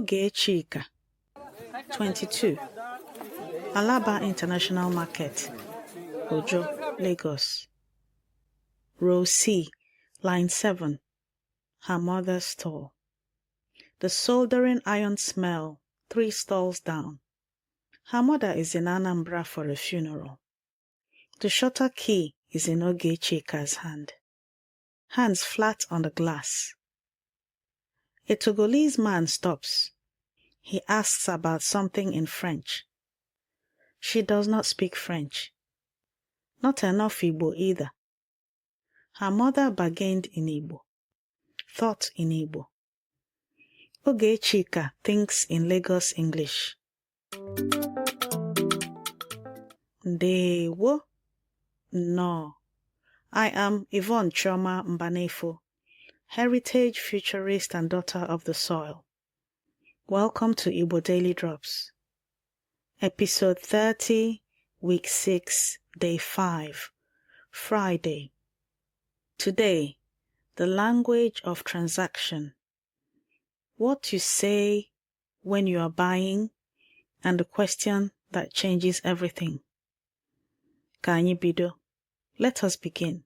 Oge Chika. 22. Alaba International Market, Ojo, Lagos. Row C, line 7. Her mother's stall. The soldering iron smell, 3 stalls down. Her mother is in Anambra for a funeral. The shutter key is in Oge Chika's hand. Hands flat on the glass. A Togolese man stops. He asks about something in French. She does not speak French. Not enough Igbo either. Her mother bargained in Igbo, thought in Igbo. Oge Chika thinks in Lagos English. Ndewo. No. I am Yvonne Mbanefo, heritage futurist and daughter of the soil. Welcome to Igbo Daily Drops. Episode 30, Week 6, Day 5, Friday. Today, the language of transaction. What you say when you are buying, and the question that changes everything. Ka anyị bido. Let us begin.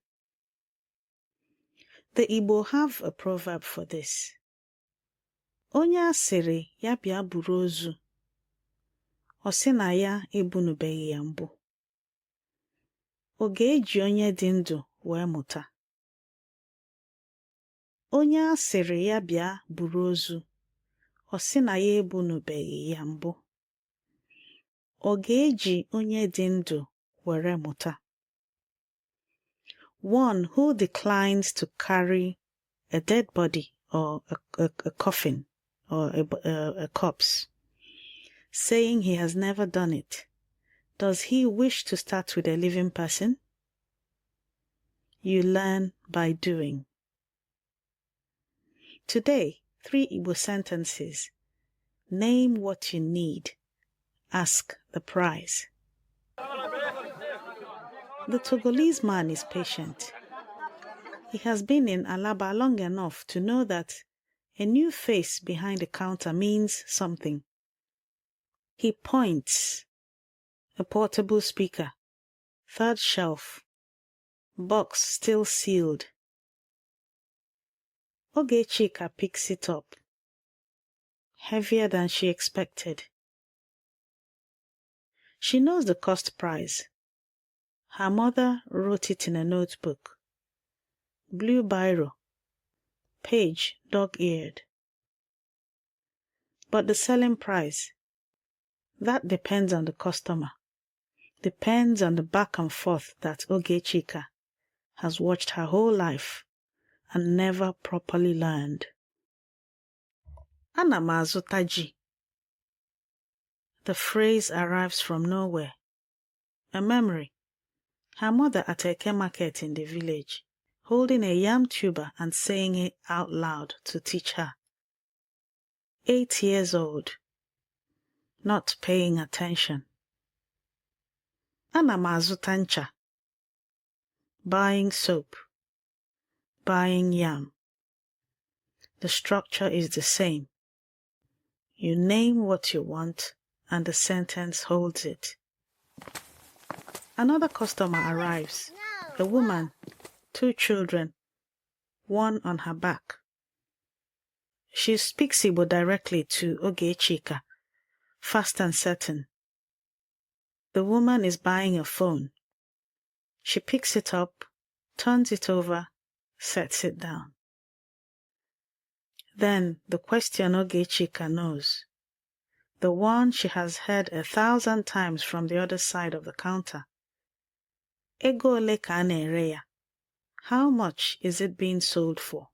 The Igbo have a proverb for this. Onye asịrị ya bịa buru ozu, ọ sị na ya ebunubeghị ya mbụ. Ọ ga-eji onye dị ndụ wee mụta. Onye asịrị ya bịa buru ozu, ọ sị na ya ebunubeghị ya mbụ. Ọ ga-eji onye dị ndụ were mụta. One who declines to carry a dead body or a coffin or a corpse, saying he has never done it, does he wish to start with a living person? You learn by doing. Today, 3 Igbo sentences. Name what you need. Ask the price. The Togolese man is patient. He has been in Alaba long enough to know that a new face behind the counter means something. He points. A portable speaker. 3rd shelf. Box still sealed. Oge Chika picks it up. Heavier than she expected. She knows the cost price. Her mother wrote it in a notebook. Blue biro. Page dog-eared. But the selling price, that depends on the customer. Depends on the back and forth that Oge Chika has watched her whole life and never properly learned. Ana m azụta ji. The phrase arrives from nowhere. A memory. Her mother at Eke market in the village, holding a yam tuber and saying it out loud to teach her. 8 years old. Not paying attention. Ana m azụta ncha. Buying soap. Buying yam. The structure is the same. You name what you want, and the sentence holds it. Another customer arrives. A woman, 2 children, one on her back. She speaks Igbo directly to Oge Chika, fast and certain. The woman is buying a phone. She picks it up, turns it over, sets it down. Then the question Oge Chika knows. The one she has heard 1,000 times from the other side of the counter. Ego ole ka a na-ere ya? How much is it being sold for?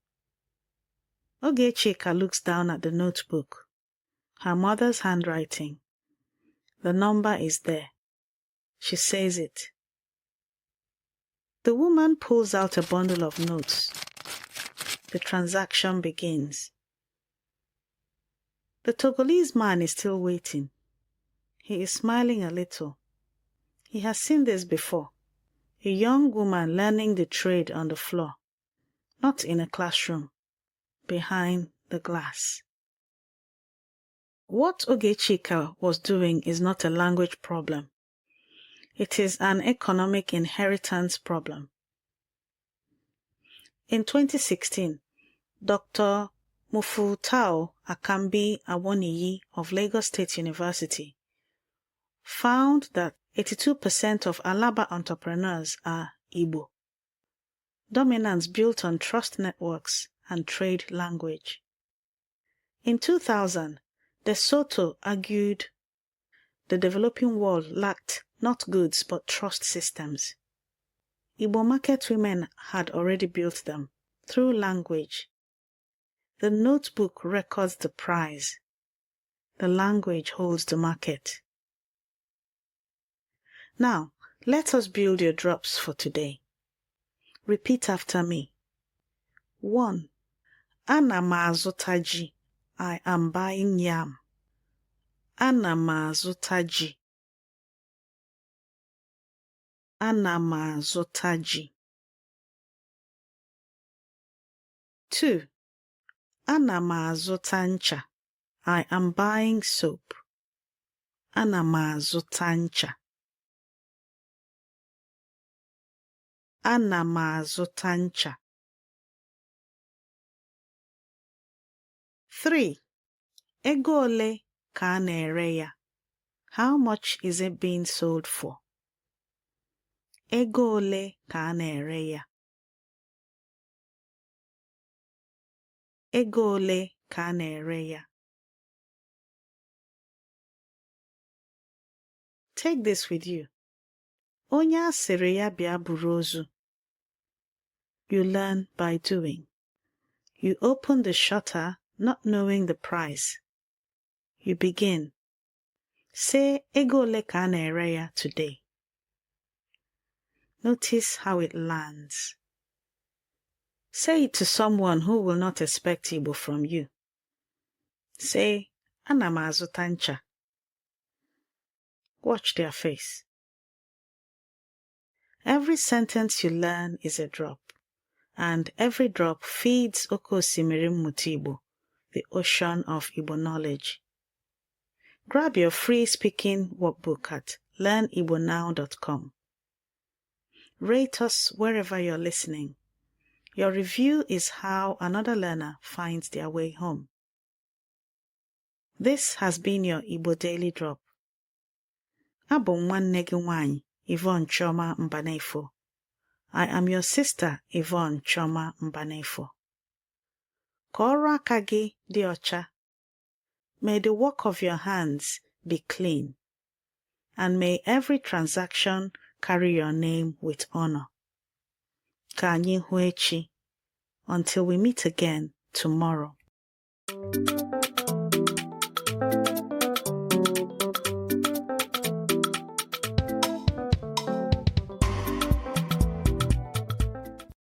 Oge Chika looks down at the notebook. Her mother's handwriting. The number is there. She says it. The woman pulls out a bundle of notes. The transaction begins. The Togolese man is still waiting. He is smiling a little. He has seen this before. A young woman learning the trade on the floor, not in a classroom, behind the glass. What Ogechika was doing is not a language problem. It is an economic inheritance problem. In 2016, Dr. Mufutau Akanbi Awoniyi of Lagos State University found that 82% of Alaba entrepreneurs are Igbo. Dominance built on trust networks and trade language. In 2000, the Soto argued the developing world lacked not goods but trust systems. Igbo market women had already built them through language. The notebook records the price. The language holds the market. Now, let us build your drops for today. Repeat after me. 1. Ana m azụta ji. I am buying yam. Ana m azụta ji. Ana m azụta ji. 2. Ana m azụta ncha. I am buying soap. Ana m azụta ncha. Ana m azụta ncha. 3. Ego ole ka a na-ere ya? How much is it being sold for? Ego ole ka a na-ere ya? Ego ole ka a na-ere ya? Take this with you. Onye a sịrị ya bịa buru ozu. You learn by doing. You open the shutter not knowing the price. You begin. Say ego ole ka a na-ere ya today. Notice how it lands. Say it to someone who will not expect Igbo from you. Say, Ana m azụta ncha. Watch their face. Every sentence you learn is a drop, and every drop feeds Oke Osimiri Mmụta Igbo, the ocean of Igbo knowledge. Grab your free speaking workbook at learnibonow.com. Rate us wherever you're listening. Your review is how another learner finds their way home. This has been your Igbo Daily Drop. Abụ m nwanne gị nwanyị, Yvonne Choma Mbanefo. I am your sister, Yvonne Choma Mbanefo. Ka ọrụ aka gị dị ọcha. May the work of your hands be clean, and may every transaction carry your name with honor. Ka anyị hụ echi. Until we meet again tomorrow.